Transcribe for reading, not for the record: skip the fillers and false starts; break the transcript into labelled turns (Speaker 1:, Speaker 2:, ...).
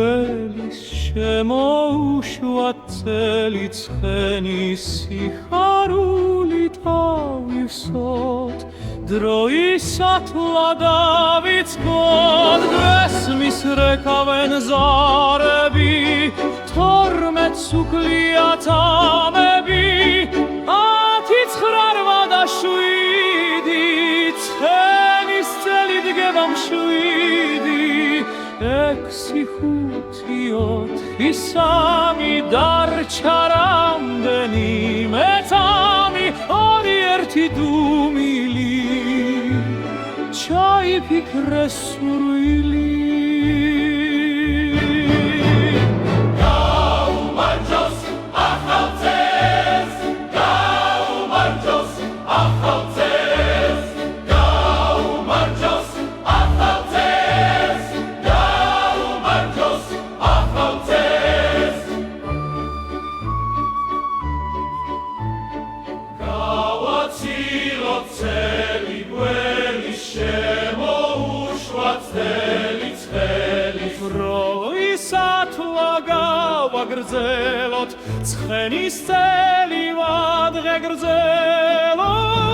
Speaker 1: გველის შემოუშვა წელი ცხენის სიხარული თავისოთ დროისათლა დავიწყოთ გესმის რეკავენ ზარები თორმეტს უკლია თამები 1987 ცხენის წელი დგება მშვიდი 6-5-4 დარჩა რამდენიმე წამი 2-1 დუმილი ჩაიფიქრე სურვილი
Speaker 2: გაუმარჯოს ახალ წელს გაუმარჯოს ახალ წელს გაუმარჯოს ახალ წელს გაუმარჯოს ახალ წელს გავაცილოთ წელი გველის შემოუშვა წელი ცხელის
Speaker 1: დროისათლა გავაგრძელოთ ცხენის წელი ვადღე გრძელოთ